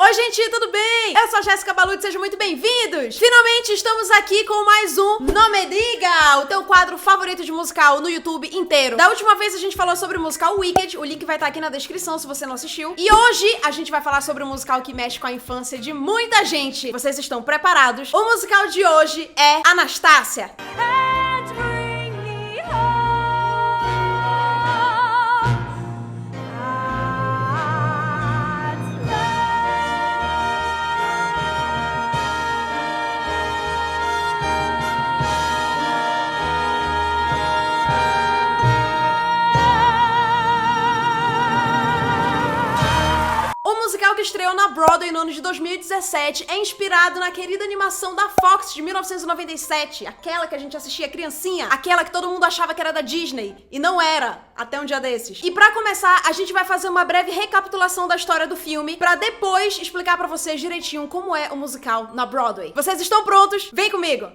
Oi gente, tudo bem? Eu sou a Jéssica Balucci, sejam muito bem-vindos! Finalmente estamos aqui com mais um Não Me Diga, o teu quadro favorito de musical no YouTube inteiro. Da última vez a gente falou sobre o musical Wicked, o link vai estar aqui na descrição se você não assistiu. E hoje a gente vai falar sobre um musical que mexe com a infância de muita gente. Vocês estão preparados? O musical de hoje é Anastácia. Que estreou na Broadway no ano de 2017, é inspirado na querida animação da Fox de 1997, aquela que a gente assistia criancinha, aquela que todo mundo achava que era da Disney, e não era, até um dia desses. E pra começar, a gente vai fazer uma breve recapitulação da história do filme, pra depois explicar pra vocês direitinho como é o musical na Broadway. Vocês estão prontos? Vem comigo!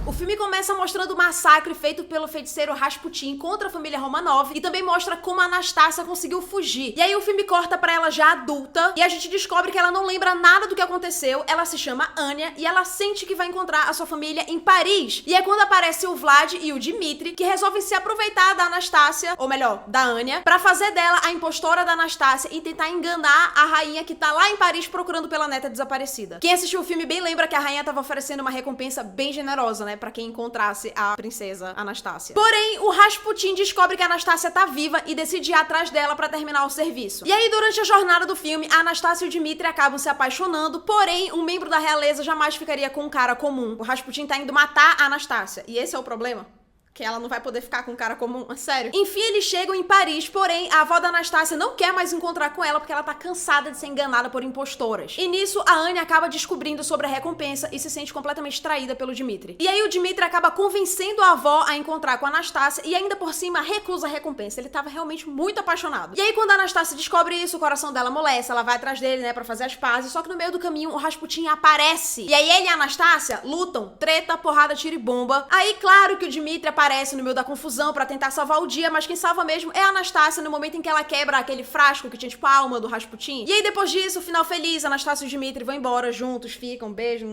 O filme começa mostrando o massacre feito pelo feiticeiro Rasputin contra a família Romanov e também mostra como a Anastácia conseguiu fugir. E aí o filme corta pra ela já adulta e a gente descobre que ela não lembra nada do que aconteceu, ela se chama Anya e ela sente que vai encontrar a sua família em Paris. E é quando aparece o Vlad e o Dmitri que resolvem se aproveitar da Anastácia, ou melhor, da Anya, pra fazer dela a impostora da Anastácia e tentar enganar a rainha que tá lá em Paris procurando pela neta desaparecida. Quem assistiu o filme bem lembra que a rainha tava oferecendo uma recompensa bem generosa, né? Pra quem encontrasse a princesa Anastácia. Porém, o Rasputin descobre que a Anastácia tá viva e decide ir atrás dela pra terminar o serviço. E aí, durante a jornada do filme, a Anastácia e o Dmitri acabam se apaixonando, porém, um membro da realeza jamais ficaria com um cara comum. O Rasputin tá indo matar a Anastácia. E esse é o problema? Que ela não vai poder ficar com um cara comum, sério. Enfim, eles chegam em Paris, porém, a avó da Anastácia não quer mais encontrar com ela porque ela tá cansada de ser enganada por impostoras. E nisso, a Anya acaba descobrindo sobre a recompensa e se sente completamente traída pelo Dmitri. E aí o Dmitri acaba convencendo a avó a encontrar com a Anastácia e ainda por cima recusa a recompensa. Ele tava realmente muito apaixonado. E aí quando a Anastácia descobre isso, o coração dela amolece, ela vai atrás dele, né, pra fazer as pazes, só que no meio do caminho o Rasputin aparece. E aí ele e a Anastácia lutam, treta, porrada, tiro e bomba. Aí claro que o Dmitri aparece no meio da confusão pra tentar salvar o dia, mas quem salva mesmo é a Anastácia no momento em que ela quebra aquele frasco que tinha tipo a alma do Rasputin. E aí depois disso, final feliz, a Anastácia e o Dmitri vão embora juntos, ficam, beijam,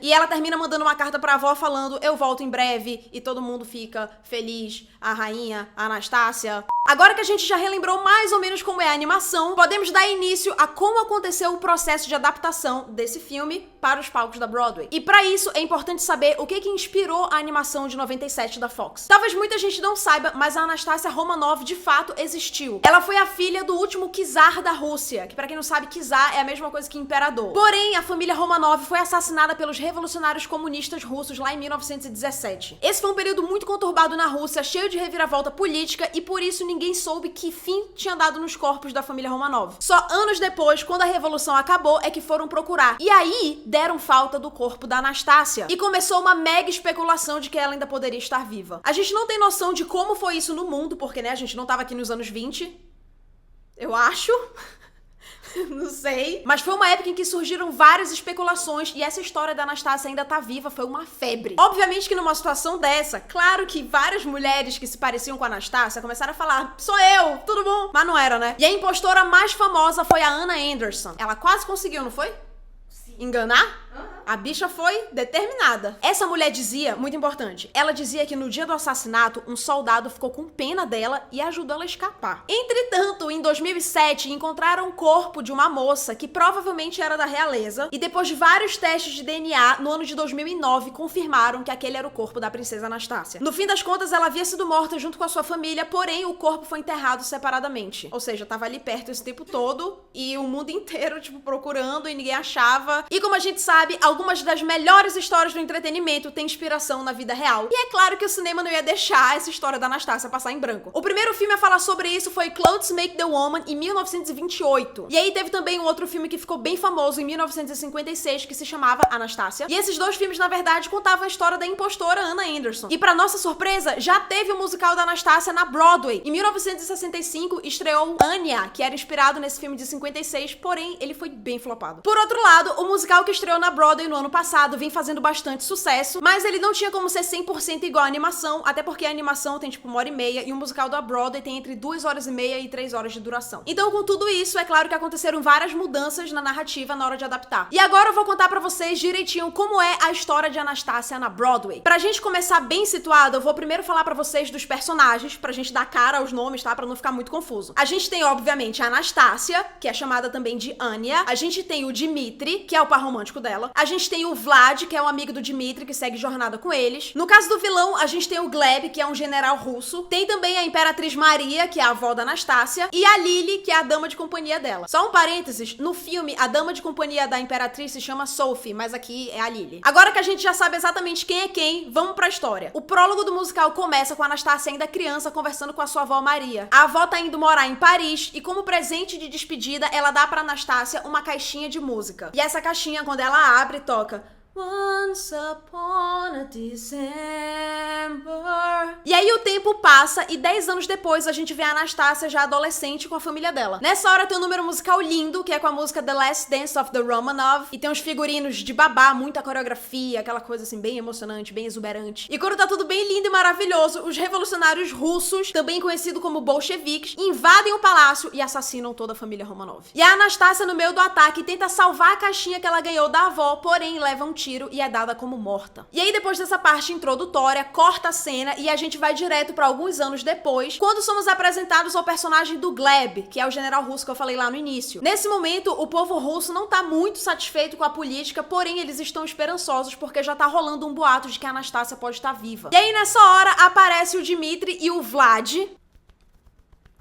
e ela termina mandando uma carta pra avó falando eu volto em breve, e todo mundo fica feliz, a rainha, a Anastácia. Agora que a gente já relembrou mais ou menos como é a animação, podemos dar início a como aconteceu o processo de adaptação desse filme para os palcos da Broadway. E pra isso é importante saber o que inspirou a animação de 97 da Fox. Talvez muita gente não saiba, mas a Anastácia Romanov de fato existiu. Ela foi a filha do último czar da Rússia, que pra quem não sabe, czar é a mesma coisa que imperador. Porém, a família Romanov foi assassinada pelos revolucionários comunistas russos lá em 1917. Esse foi um período muito conturbado na Rússia, cheio de reviravolta política e por isso ninguém soube que fim tinha dado nos corpos da família Romanov. Só anos depois, quando a revolução acabou, é que foram procurar. E aí, deram falta do corpo da Anastácia. E começou uma mega especulação de que ela ainda poderia estar viva. A gente não tem noção de como foi isso no mundo, porque, né, a gente não tava aqui nos anos 20. Eu acho. Não sei. Mas foi uma época em que surgiram várias especulações e essa história da Anastácia ainda tá viva foi uma febre. Obviamente que numa situação dessa, claro que várias mulheres que se pareciam com a Anastácia começaram a falar, sou eu, tudo bom? Mas não era, né? E a impostora mais famosa foi a Anna Anderson. Ela quase conseguiu, não foi? Sim. Enganar? A bicha foi determinada. Essa mulher dizia, muito importante, ela dizia que no dia do assassinato, um soldado ficou com pena dela e ajudou ela a escapar. Entretanto, em 2007, encontraram o corpo de uma moça que provavelmente era da realeza e depois de vários testes de DNA, no ano de 2009, confirmaram que aquele era o corpo da princesa Anastácia. No fim das contas, ela havia sido morta junto com a sua família, porém o corpo foi enterrado separadamente. Ou seja, tava ali perto esse tempo todo e o mundo inteiro, tipo, procurando e ninguém achava. E como a gente sabe, algumas das melhores histórias do entretenimento têm inspiração na vida real. E é claro que o cinema não ia deixar essa história da Anastácia passar em branco. O primeiro filme a falar sobre isso foi Clothes Make the Woman, em 1928. E aí teve também um outro filme que ficou bem famoso em 1956, que se chamava Anastácia. E esses dois filmes, na verdade, contavam a história da impostora Anna Anderson. E pra nossa surpresa, já teve o musical da Anastácia na Broadway. Em 1965, estreou Anya, que era inspirado nesse filme de 56, porém, ele foi bem flopado. Por outro lado, o musical que estreou na Broadway Broadway no ano passado, vem fazendo bastante sucesso, mas ele não tinha como ser 100% igual à animação, até porque a animação tem tipo 1h30 e o musical da Broadway tem entre 2h30 e 3 horas de duração. Então, com tudo isso, é claro que aconteceram várias mudanças na narrativa na hora de adaptar. E agora eu vou contar pra vocês direitinho como é a história de Anastácia na Broadway. Pra gente começar bem situado, eu vou primeiro falar pra vocês dos personagens, pra gente dar cara aos nomes, tá? Pra não ficar muito confuso. A gente tem, obviamente, a Anastácia, que é chamada também de Anya. A gente tem o Dimitri, que é o par romântico dela. A gente tem o Vlad, que é um amigo do Dimitri, que segue jornada com eles. No caso do vilão, a gente tem o Gleb, que é um general russo. Tem também a Imperatriz Maria, que é a avó da Anastácia. E a Lily, que é a dama de companhia dela. Só um parênteses, no filme, a dama de companhia da Imperatriz se chama Sophie, mas aqui é a Lily. Agora que a gente já sabe exatamente quem é quem, vamos pra história. O prólogo do musical começa com a Anastácia ainda criança conversando com a sua avó Maria. A avó tá indo morar em Paris e como presente de despedida, ela dá pra Anastácia uma caixinha de música. E essa caixinha, quando ela abre, toca Once Upon a December. E aí o tempo passa e 10 anos depois a gente vê a Anastácia já adolescente com a família dela. Nessa hora tem um número musical lindo, que é com a música The Last Dance of the Romanov. E tem uns figurinos de babá, muita coreografia, aquela coisa assim bem emocionante, bem exuberante. E quando tá tudo bem lindo e maravilhoso, os revolucionários russos, também conhecidos como bolcheviques, invadem o palácio e assassinam toda a família Romanov. E a Anastácia, no meio do ataque, tenta salvar a caixinha que ela ganhou da avó, porém leva um tiro e é dada como morta. E aí, depois dessa parte introdutória, corta a cena e a gente vai direto pra alguns anos depois, quando somos apresentados ao personagem do Gleb, que é o general russo que eu falei lá no início. Nesse momento, o povo russo não tá muito satisfeito com a política, porém eles estão esperançosos porque já tá rolando um boato de que a Anastácia pode estar viva. E aí, nessa hora, aparece o Dimitri e o Vlad.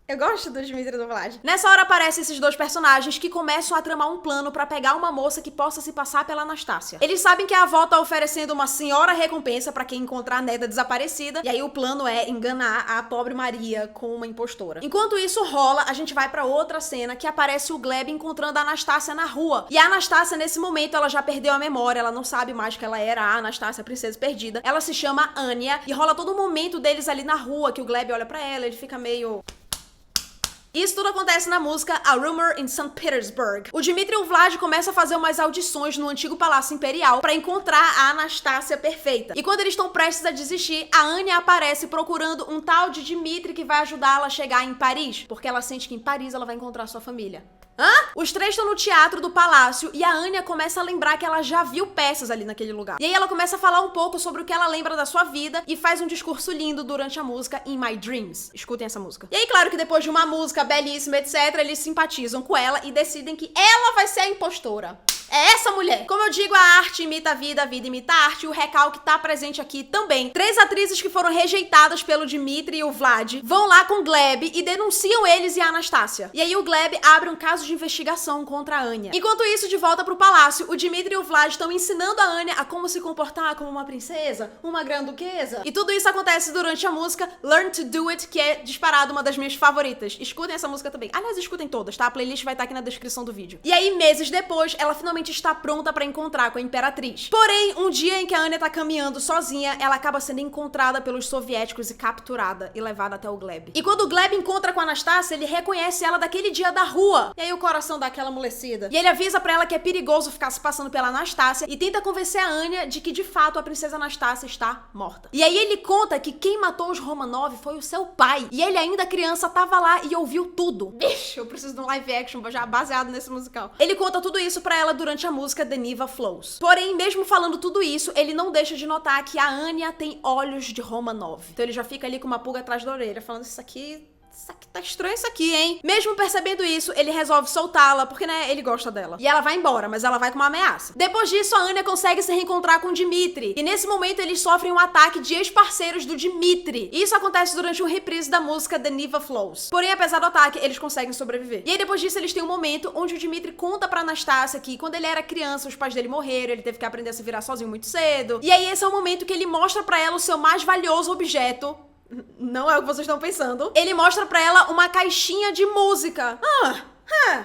Eu gosto do Dimitri e do Vlad. Nessa hora aparecem esses dois personagens que começam a tramar um plano pra pegar uma moça que possa se passar pela Anastácia. Eles sabem que a avó tá oferecendo uma senhora recompensa pra quem encontrar a neta desaparecida, e aí o plano é enganar a pobre Maria com uma impostora. Enquanto isso rola, a gente vai pra outra cena que aparece o Gleb encontrando a Anastácia na rua. E a Anastácia, nesse momento, ela já perdeu a memória, ela não sabe mais que ela era a Anastácia, a princesa perdida. Ela se chama Anya, e rola todo o momento deles ali na rua, que o Gleb olha pra ela, ele fica meio... Isso tudo acontece na música A Rumor in St. Petersburg. O Dimitri e o Vlad começam a fazer umas audições no antigo Palácio Imperial pra encontrar a Anastácia perfeita. E quando eles estão prestes a desistir, a Anya aparece procurando um tal de Dimitri que vai ajudá-la a chegar em Paris, porque ela sente que em Paris ela vai encontrar sua família. Hã? Os três estão no teatro do palácio e a Anya começa a lembrar que ela já viu peças ali naquele lugar. E aí ela começa a falar um pouco sobre o que ela lembra da sua vida e faz um discurso lindo durante a música In My Dreams. Escutem essa música. E aí, claro que depois de uma música belíssima, etc., eles simpatizam com ela e decidem que ela vai ser a impostora. É essa mulher. Como eu digo, a arte imita a vida imita a arte, e o recalque tá presente aqui também. 3 atrizes que foram rejeitadas pelo Dimitri e o Vlad vão lá com o Gleb e denunciam eles e a Anastácia. E aí o Gleb abre um caso de investigação contra a Anya. Enquanto isso, de volta pro palácio, o Dimitri e o Vlad estão ensinando a Anya a como se comportar como uma princesa, uma grande-duquesa. E tudo isso acontece durante a música Learn to Do It, que é disparado uma das minhas favoritas. Escutem essa música também. Aliás, escutem todas, tá? A playlist vai estar aqui na descrição do vídeo. E aí, meses depois, ela finalmente está pronta pra encontrar com a Imperatriz. Porém, um dia em que a Anya tá caminhando sozinha, ela acaba sendo encontrada pelos soviéticos e capturada e levada até o Gleb. E quando o Gleb encontra com a Anastácia, ele reconhece ela daquele dia da rua. E aí o coração dá aquela amolecida. E ele avisa pra ela que é perigoso ficar se passando pela Anastácia e tenta convencer a Anya de que, de fato, a princesa Anastácia está morta. E aí ele conta que quem matou os Romanov foi o seu pai. E ele, ainda criança, tava lá e ouviu tudo. Bicho, eu preciso de um live action já baseado nesse musical. Ele conta tudo isso pra ela durante a música The Neva Flows. Porém, mesmo falando tudo isso, ele não deixa de notar que a Anya tem olhos de Romanov. Então ele já fica ali com uma pulga atrás da orelha, falando isso aqui tá estranho isso aqui, hein? Mesmo percebendo isso, ele resolve soltá-la, porque, né, ele gosta dela. E ela vai embora, mas ela vai com uma ameaça. Depois disso, a Anya consegue se reencontrar com o Dimitri. E nesse momento, eles sofrem um ataque de ex-parceiros do Dimitri. E isso acontece durante um reprise da música The Neva Flows. Porém, apesar do ataque, eles conseguem sobreviver. E aí, depois disso, eles têm um momento onde o Dimitri conta pra Anastácia que, quando ele era criança, os pais dele morreram, ele teve que aprender a se virar sozinho muito cedo. E aí, esse é o momento que ele mostra pra ela o seu mais valioso objeto. Não é o que vocês estão pensando. Ele mostra pra ela uma caixinha de música.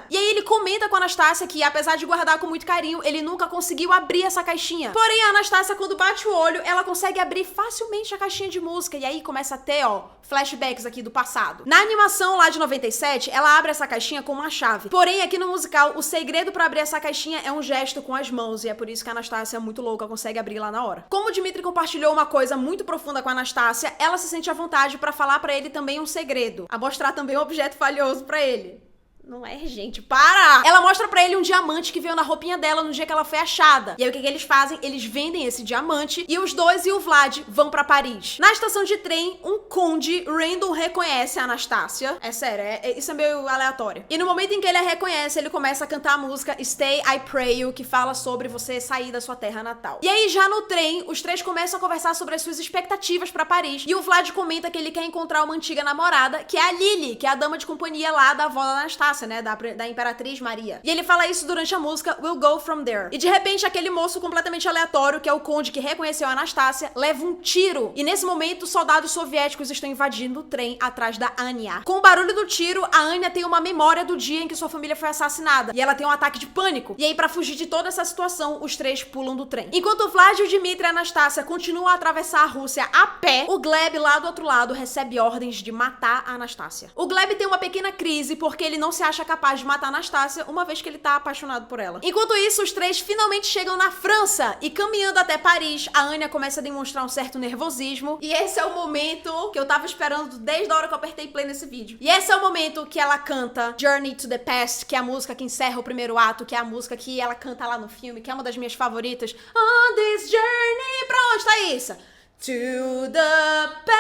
E aí ele comenta com a Anastácia que, apesar de guardar com muito carinho, ele nunca conseguiu abrir essa caixinha. Porém, a Anastácia, quando bate o olho, ela consegue abrir facilmente a caixinha de música. E aí começa a ter, flashbacks aqui do passado. Na animação lá de 97, ela abre essa caixinha com uma chave. Porém, aqui no musical, o segredo pra abrir essa caixinha é um gesto com as mãos. E é por isso que a Anastácia, muito louca, consegue abrir lá na hora. Como o Dimitri compartilhou uma coisa muito profunda com a Anastácia, ela se sente à vontade pra falar pra ele também um segredo. A mostrar também um objeto valioso pra ele. Não é, gente, para! Ela mostra pra ele um diamante que veio na roupinha dela no dia que ela foi achada. E aí o que eles fazem? Eles vendem esse diamante e os dois e o Vlad vão pra Paris. Na estação de trem, um conde random reconhece a Anastácia. É sério, isso é meio aleatório. E no momento em que ele a reconhece, ele começa a cantar a música Stay, I Pray You, que fala sobre você sair da sua terra natal. E aí já no trem, os três começam a conversar sobre as suas expectativas pra Paris. E o Vlad comenta que ele quer encontrar uma antiga namorada, que é a Lily, que é a dama de companhia lá da avó da Anastácia, né, da Imperatriz Maria. E ele fala isso durante a música We'll Go From There. E de repente, aquele moço completamente aleatório, que é o conde que reconheceu a Anastácia, leva um tiro. E nesse momento, soldados soviéticos estão invadindo o trem atrás da Anya. Com o barulho do tiro, a Anya tem uma memória do dia em que sua família foi assassinada. E ela tem um ataque de pânico. E aí, pra fugir de toda essa situação, os três pulam do trem. Enquanto o Vlad, o Dimitri e a Anastácia continuam a atravessar a Rússia a pé, o Gleb, lá do outro lado, recebe ordens de matar a Anastácia. O Gleb tem uma pequena crise porque ele não se acha capaz de matar a Anastácia, uma vez que ele tá apaixonado por ela. Enquanto isso, os três finalmente chegam na França e, caminhando até Paris, a Anya começa a demonstrar um certo nervosismo. E esse é o momento que eu tava esperando desde a hora que eu apertei play nesse vídeo. E esse é o momento que ela canta Journey to the Past, que é a música que encerra o primeiro ato, que é a música que ela canta lá no filme, que é uma das minhas favoritas. On this journey... Pronto, tá isso. To the past.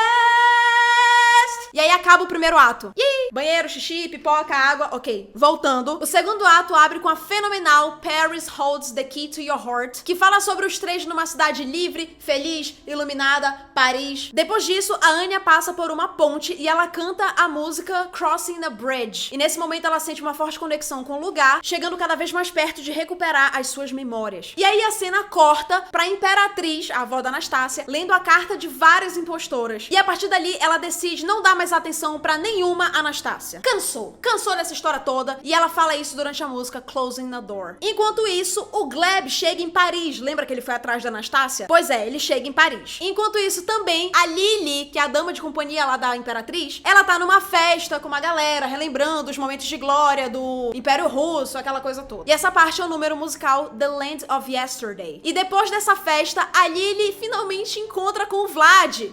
E aí acaba o primeiro ato. Banheiro, xixi, pipoca, água, ok. Voltando. O segundo ato abre com a fenomenal Paris Holds the Key to Your Heart, que fala sobre os três numa cidade livre, feliz, iluminada, Paris. Depois disso, a Anya passa por uma ponte e ela canta a música Crossing the Bridge. E nesse momento ela sente uma forte conexão com o lugar, chegando cada vez mais perto de recuperar as suas memórias. E aí a cena corta pra Imperatriz, a avó da Anastácia, lendo a carta de várias impostoras. E a partir dali, ela decide não dar mais atenção pra nenhuma Anastácia. Cansou dessa história toda, e ela fala isso durante a música Closing the Door. Enquanto isso, o Gleb chega em Paris. Lembra que ele foi atrás da Anastácia? Pois é, ele chega em Paris. Enquanto isso também, a Lily, que é a dama de companhia lá da Imperatriz, ela tá numa festa com uma galera, relembrando os momentos de glória do Império Russo, aquela coisa toda. E essa parte é o número musical The Land of Yesterday. E depois dessa festa, a Lily finalmente encontra com o Vlad.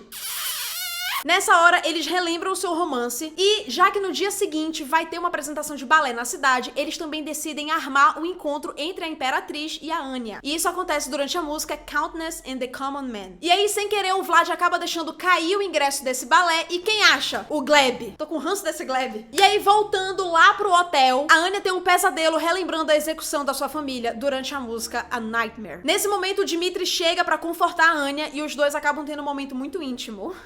Nessa hora, eles relembram o seu romance e, já que no dia seguinte vai ter uma apresentação de balé na cidade, eles também decidem armar um encontro entre a Imperatriz e a Anya. E isso acontece durante a música Countess and the Common Man. E aí, sem querer, o Vlad acaba deixando cair o ingresso desse balé e quem acha? O Gleb. Tô com ranço desse Gleb. E aí, voltando lá pro hotel, a Anya tem um pesadelo relembrando a execução da sua família durante a música A Nightmare. Nesse momento, o Dimitri chega pra confortar a Anya e os dois acabam tendo um momento muito íntimo.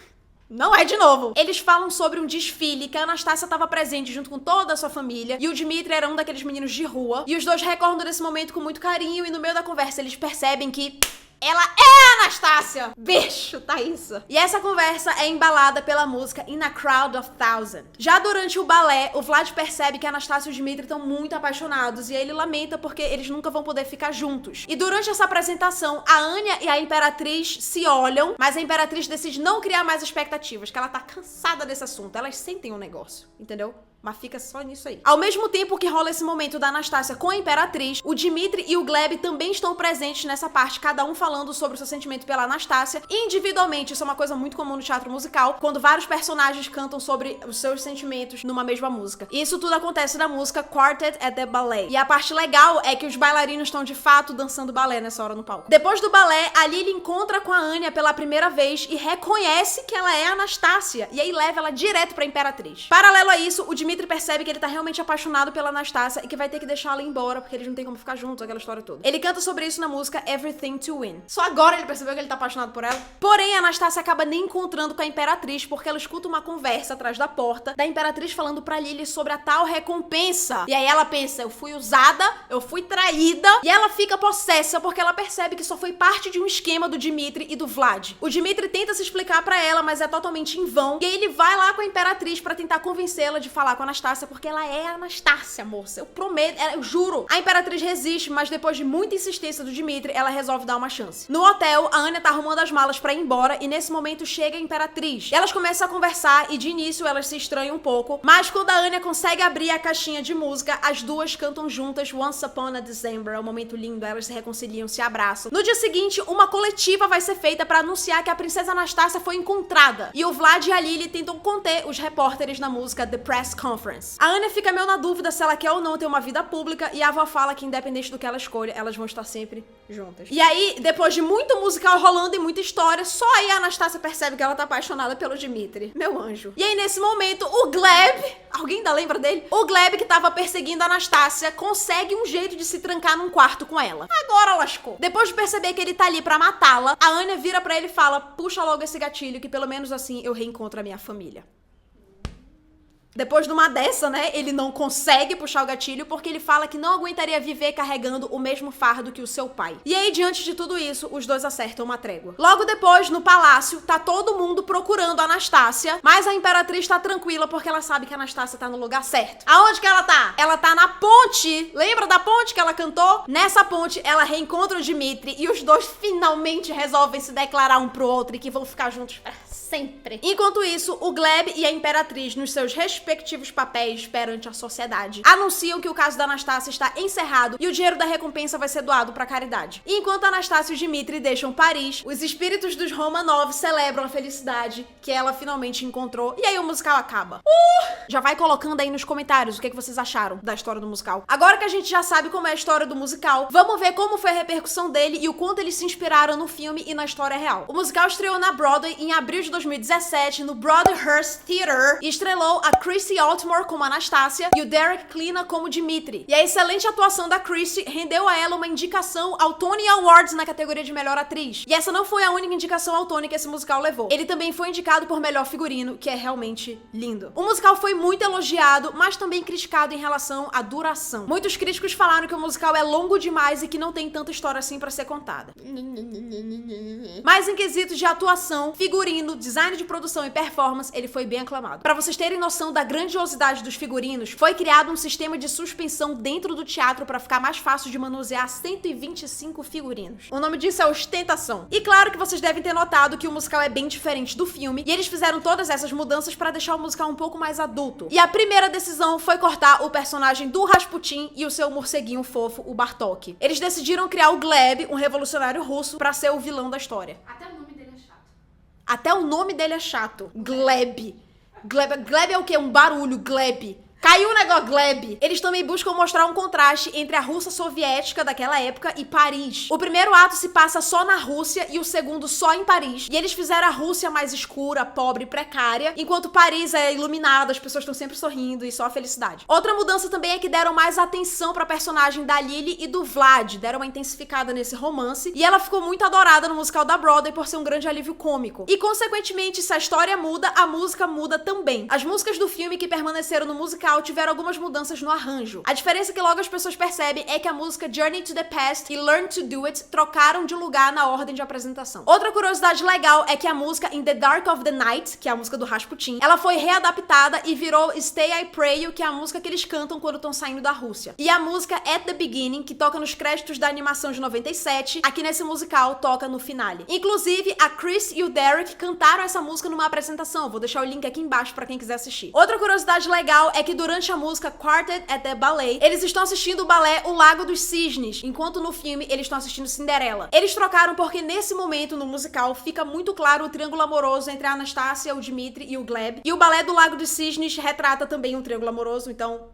Não é de novo. Eles falam sobre um desfile que a Anastácia estava presente junto com toda a sua família e o Dimitri era um daqueles meninos de rua. E os dois recordam desse momento com muito carinho e no meio da conversa eles percebem que ela é a Anastácia! Bicho, tá isso. E essa conversa é embalada pela música In a Crowd of Thousand. Já durante o balé, o Vlad percebe que a Anastácia e o Dimitri estão muito apaixonados e ele lamenta porque eles nunca vão poder ficar juntos. E durante essa apresentação, a Anya e a Imperatriz se olham, mas a Imperatriz decide não criar mais expectativas, que ela tá cansada desse assunto. Elas sentem um negócio, entendeu? Mas fica só nisso aí. Ao mesmo tempo que rola esse momento da Anastácia com a Imperatriz, o Dimitri e o Gleb também estão presentes nessa parte, cada um falando sobre o seu sentimento pela Anastácia. Individualmente, isso é uma coisa muito comum no teatro musical, quando vários personagens cantam sobre os seus sentimentos numa mesma música. E isso tudo acontece na música Quartet at the Ballet. E a parte legal é que os bailarinos estão de fato dançando balé nessa hora no palco. Depois do balé, a Lily encontra com a Anya pela primeira vez e reconhece que ela é a Anastácia. E aí leva ela direto pra Imperatriz. Paralelo a isso, o Dimitri percebe que ele tá realmente apaixonado pela Anastácia e que vai ter que deixar ela embora porque eles não tem como ficar juntos, aquela história toda. Ele canta sobre isso na música Everything to Win. Só agora ele percebeu que ele tá apaixonado por ela. Porém, a Anastácia acaba nem encontrando com a Imperatriz porque ela escuta uma conversa atrás da porta da Imperatriz falando pra Lily sobre a tal recompensa. E aí ela pensa, eu fui usada, eu fui traída, e ela fica possessa porque ela percebe que só foi parte de um esquema do Dimitri e do Vlad. O Dimitri tenta se explicar pra ela, mas é totalmente em vão. E aí ele vai lá com a Imperatriz pra tentar convencê-la de falar com com a Anastácia, porque ela é a Anastácia, moça. Eu prometo, eu juro. A Imperatriz resiste, mas depois de muita insistência do Dmitri, ela resolve dar uma chance. No hotel, a Anya tá arrumando as malas pra ir embora e nesse momento chega a Imperatriz. Elas começam a conversar e de início elas se estranham um pouco, mas quando a Anya consegue abrir a caixinha de música, as duas cantam juntas Once Upon a December. É um momento lindo, elas se reconciliam, se abraçam. No dia seguinte, uma coletiva vai ser feita pra anunciar que a princesa Anastácia foi encontrada. E o Vlad e a Lily tentam conter os repórteres na música The Press Conference. A Anya fica meio na dúvida se ela quer ou não ter uma vida pública e a avó fala que independente do que ela escolha, elas vão estar sempre juntas. E aí, depois de muito musical rolando e muita história, só aí a Anastácia percebe que ela tá apaixonada pelo Dmitri. Meu anjo. E aí, nesse momento, o Gleb, alguém ainda lembra dele? O Gleb, que tava perseguindo a Anastácia, consegue um jeito de se trancar num quarto com ela. Agora lascou. Depois de perceber que ele tá ali pra matá-la, a Anya vira pra ele e fala: puxa logo esse gatilho, que pelo menos assim eu reencontro a minha família. Depois de uma dessa, né, ele não consegue puxar o gatilho porque ele fala que não aguentaria viver carregando o mesmo fardo que o seu pai. E aí, diante de tudo isso, os dois acertam uma trégua. Logo depois, no palácio, tá todo mundo procurando a Anastácia, mas a Imperatriz tá tranquila porque ela sabe que a Anastácia tá no lugar certo. Aonde que ela tá? Ela tá na ponte. Lembra da ponte que ela cantou? Nessa ponte, ela reencontra o Dmitri e os dois finalmente resolvem se declarar um pro outro e que vão ficar juntos pra sempre. Enquanto isso, o Gleb e a Imperatriz, nos seus respectivos papéis perante a sociedade, anunciam que o caso da Anastácia está encerrado e o dinheiro da recompensa vai ser doado pra caridade. E enquanto a Anastácia e o Dmitri deixam Paris, os espíritos dos Romanov celebram a felicidade que ela finalmente encontrou e aí o musical acaba. Já vai colocando aí nos comentários o que vocês acharam da história do musical. Agora que a gente já sabe como é a história do musical, vamos ver como foi a repercussão dele e o quanto eles se inspiraram no filme e na história real. O musical estreou na Broadway em abril de 2017 no Broadhurst Theatre e estrelou a Chrissy Altmore como Anastácia e o Derek Klina como Dmitri. E a excelente atuação da Chrissy rendeu a ela uma indicação ao Tony Awards na categoria de melhor atriz. E essa não foi a única indicação ao Tony que esse musical levou. Ele também foi indicado por melhor figurino, que é realmente lindo. O musical foi muito elogiado, mas também criticado em relação à duração. Muitos críticos falaram que o musical é longo demais e que não tem tanta história assim pra ser contada. Mas em quesitos de atuação, figurino, design de produção e performance, ele foi bem aclamado. Pra vocês terem noção da grandiosidade dos figurinos, foi criado um sistema de suspensão dentro do teatro pra ficar mais fácil de manusear 125 figurinos. O nome disso é ostentação. E claro que vocês devem ter notado que o musical é bem diferente do filme, e eles fizeram todas essas mudanças pra deixar o musical um pouco mais adulto. E a primeira decisão foi cortar o personagem do Rasputin e o seu morceguinho fofo, o Bartok. Eles decidiram criar o Gleb, um revolucionário russo, pra ser o vilão da história. Até o nome dele é chato. Até o nome dele é chato. Gleb. Gleb é o quê? Um barulho, Gleb. Caiu o negócio Gleb. Eles também buscam mostrar um contraste entre a Rússia soviética daquela época e Paris. O primeiro ato se passa só na Rússia e o segundo só em Paris. E eles fizeram a Rússia mais escura, pobre e precária, enquanto Paris é iluminada, as pessoas estão sempre sorrindo e só a felicidade. Outra mudança também é que deram mais atenção pra personagem da Lily e do Vlad, deram uma intensificada nesse romance, e ela ficou muito adorada no musical da Broadway por ser um grande alívio cômico. E consequentemente, se a história muda, a música muda também. As músicas do filme que permaneceram no musical tiveram algumas mudanças no arranjo. A diferença que logo as pessoas percebem é que a música Journey to the Past e Learn to Do It trocaram de lugar na ordem de apresentação. Outra curiosidade legal é que a música In the Dark of the Night, que é a música do Rasputin, ela foi readaptada e virou Stay I Pray You, que é a música que eles cantam quando estão saindo da Rússia. E a música At the Beginning, que toca nos créditos da animação de 97, aqui nesse musical toca no finale. Inclusive, a Chris e o Derek cantaram essa música numa apresentação. Vou deixar o link aqui embaixo pra quem quiser assistir. Outra curiosidade legal é que durante a música Quartet at the Ballet, eles estão assistindo o balé O Lago dos Cisnes, enquanto no filme eles estão assistindo Cinderela. Eles trocaram porque nesse momento no musical fica muito claro o triângulo amoroso entre a Anastácia, o Dmitri e o Gleb. E o balé do Lago dos Cisnes retrata também um triângulo amoroso, então...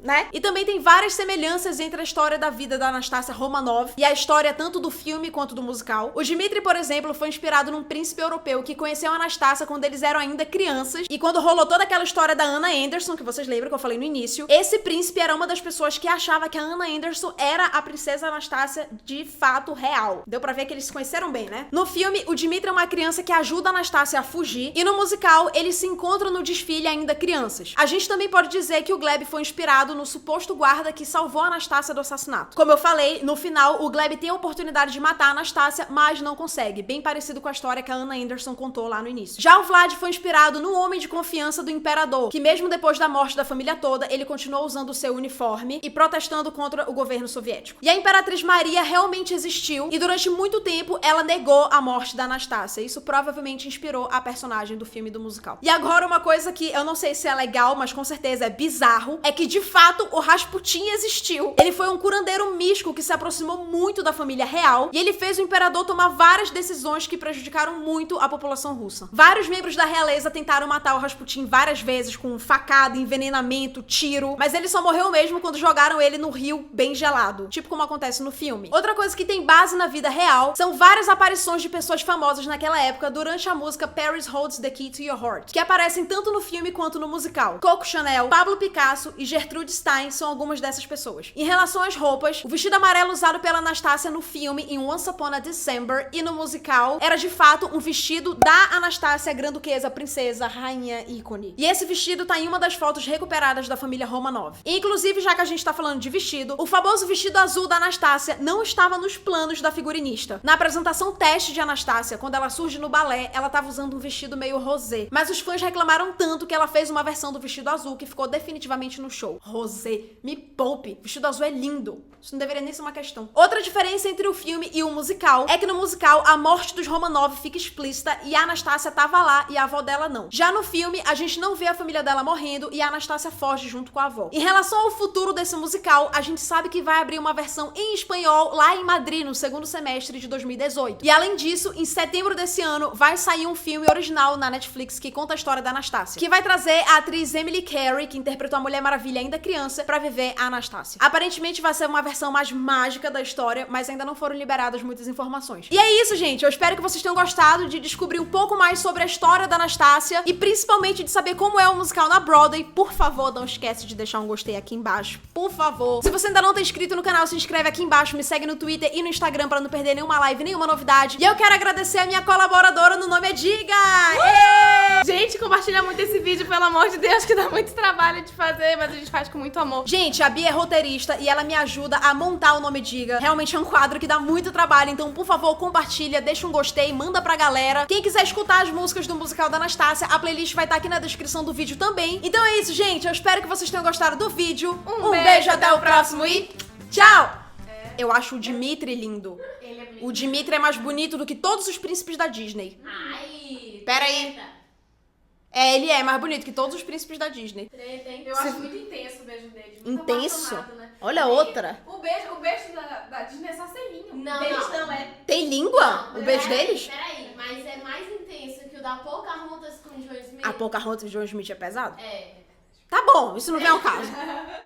né? E também tem várias semelhanças entre a história da vida da Anastácia Romanov e a história tanto do filme quanto do musical. O Dmitri, por exemplo, foi inspirado num príncipe europeu que conheceu a Anastácia quando eles eram ainda crianças, e quando rolou toda aquela história da Anna Anderson, que vocês lembram que eu falei no início, esse príncipe era uma das pessoas que achava que a Anna Anderson era a princesa Anastácia de fato real. Deu pra ver que eles se conheceram bem, né? No filme, o Dmitri é uma criança que ajuda a Anastácia a fugir, e no musical, eles se encontram no desfile ainda crianças. A gente também pode dizer que o Gleb foi inspirado inspirado no suposto guarda que salvou a Anastácia do assassinato. Como eu falei, no final, o Gleb tem a oportunidade de matar a Anastácia, mas não consegue. Bem parecido com a história que a Anna Anderson contou lá no início. Já o Vlad foi inspirado no homem de confiança do imperador, que mesmo depois da morte da família toda, ele continuou usando o seu uniforme e protestando contra o governo soviético. E a Imperatriz Maria realmente existiu, e durante muito tempo ela negou a morte da Anastácia. Isso provavelmente inspirou a personagem do filme e do musical. E agora uma coisa que eu não sei se é legal, mas com certeza é bizarro, é que de fato o Rasputin existiu. Ele foi um curandeiro místico que se aproximou muito da família real, e ele fez o imperador tomar várias decisões que prejudicaram muito a população russa. Vários membros da realeza tentaram matar o Rasputin várias vezes, com facada, envenenamento, tiro, mas ele só morreu mesmo quando jogaram ele no rio bem gelado, tipo como acontece no filme. Outra coisa que tem base na vida real são várias aparições de pessoas famosas naquela época durante a música Paris Holds the Key to Your Heart, que aparecem tanto no filme quanto no musical. Coco Chanel, Pablo Picasso e Gertrude Stein são algumas dessas pessoas. Em relação às roupas, o vestido amarelo usado pela Anastácia no filme em Once Upon a December e no musical era de fato um vestido da Anastácia, grã-duquesa, princesa, rainha, ícone. E esse vestido tá em uma das fotos recuperadas da família Romanov. E, inclusive, já que a gente tá falando de vestido, o famoso vestido azul da Anastácia não estava nos planos da figurinista. Na apresentação teste de Anastácia, quando ela surge no balé, ela tava usando um vestido meio rosé. Mas os fãs reclamaram tanto que ela fez uma versão do vestido azul que ficou definitivamente no show. Rosé, me poupe. O vestido azul é lindo. Isso não deveria nem ser uma questão. Outra diferença entre o filme e o musical é que no musical a morte dos Romanov fica explícita e a Anastácia tava lá e a avó dela não. Já no filme, a gente não vê a família dela morrendo e a Anastácia foge junto com a avó. Em relação ao futuro desse musical, a gente sabe que vai abrir uma versão em espanhol lá em Madrid no segundo semestre de 2018. E além disso, em setembro desse ano, vai sair um filme original na Netflix que conta a história da Anastácia, que vai trazer a atriz Emily Carey, que interpretou a Mulher Maravilha ainda criança, pra viver a Anastácia. Aparentemente vai ser uma versão mais mágica da história, mas ainda não foram liberadas muitas informações. E é isso, gente. Eu espero que vocês tenham gostado de descobrir um pouco mais sobre a história da Anastácia e principalmente de saber como é o musical na Broadway. Por favor, não esquece de deixar um gostei aqui embaixo. Por favor. Se você ainda não tá inscrito no canal, se inscreve aqui embaixo, me segue no Twitter e no Instagram pra não perder nenhuma live, nenhuma novidade. E eu quero agradecer a minha colaboradora, no nome é Diga! Gente, compartilha muito esse vídeo, pelo amor de Deus, que dá muito trabalho de fazer, mas a gente faz com muito amor. Gente, a Bia é roteirista e ela me ajuda a montar o Nome Diga. Realmente é um quadro que dá muito trabalho, então por favor, compartilha, deixa um gostei, manda pra galera. Quem quiser escutar as músicas do musical da Anastácia, a playlist vai estar aqui na descrição do vídeo também. Então é isso, gente. Eu espero que vocês tenham gostado do vídeo. Um beijo, até o próximo e tchau! Eu acho o Dimitri lindo. ele é bonito. O Dimitri é mais bonito do que todos os príncipes da Disney. Ai, Pera aí. Ele é mais bonito que todos os príncipes da Disney. Treta, hein? Eu acho muito intenso o beijo dele. Muito Intenso? apaixonado, né? Olha outra. O beijo da Disney é só selinho. Não, Deles não. é. Tem língua? O beijo deles? Peraí, mas é mais intenso que o da Pocahontas com o John Smith? A Pocahontas e o John Smith é pesado? É. Tá bom, isso não vem ao caso.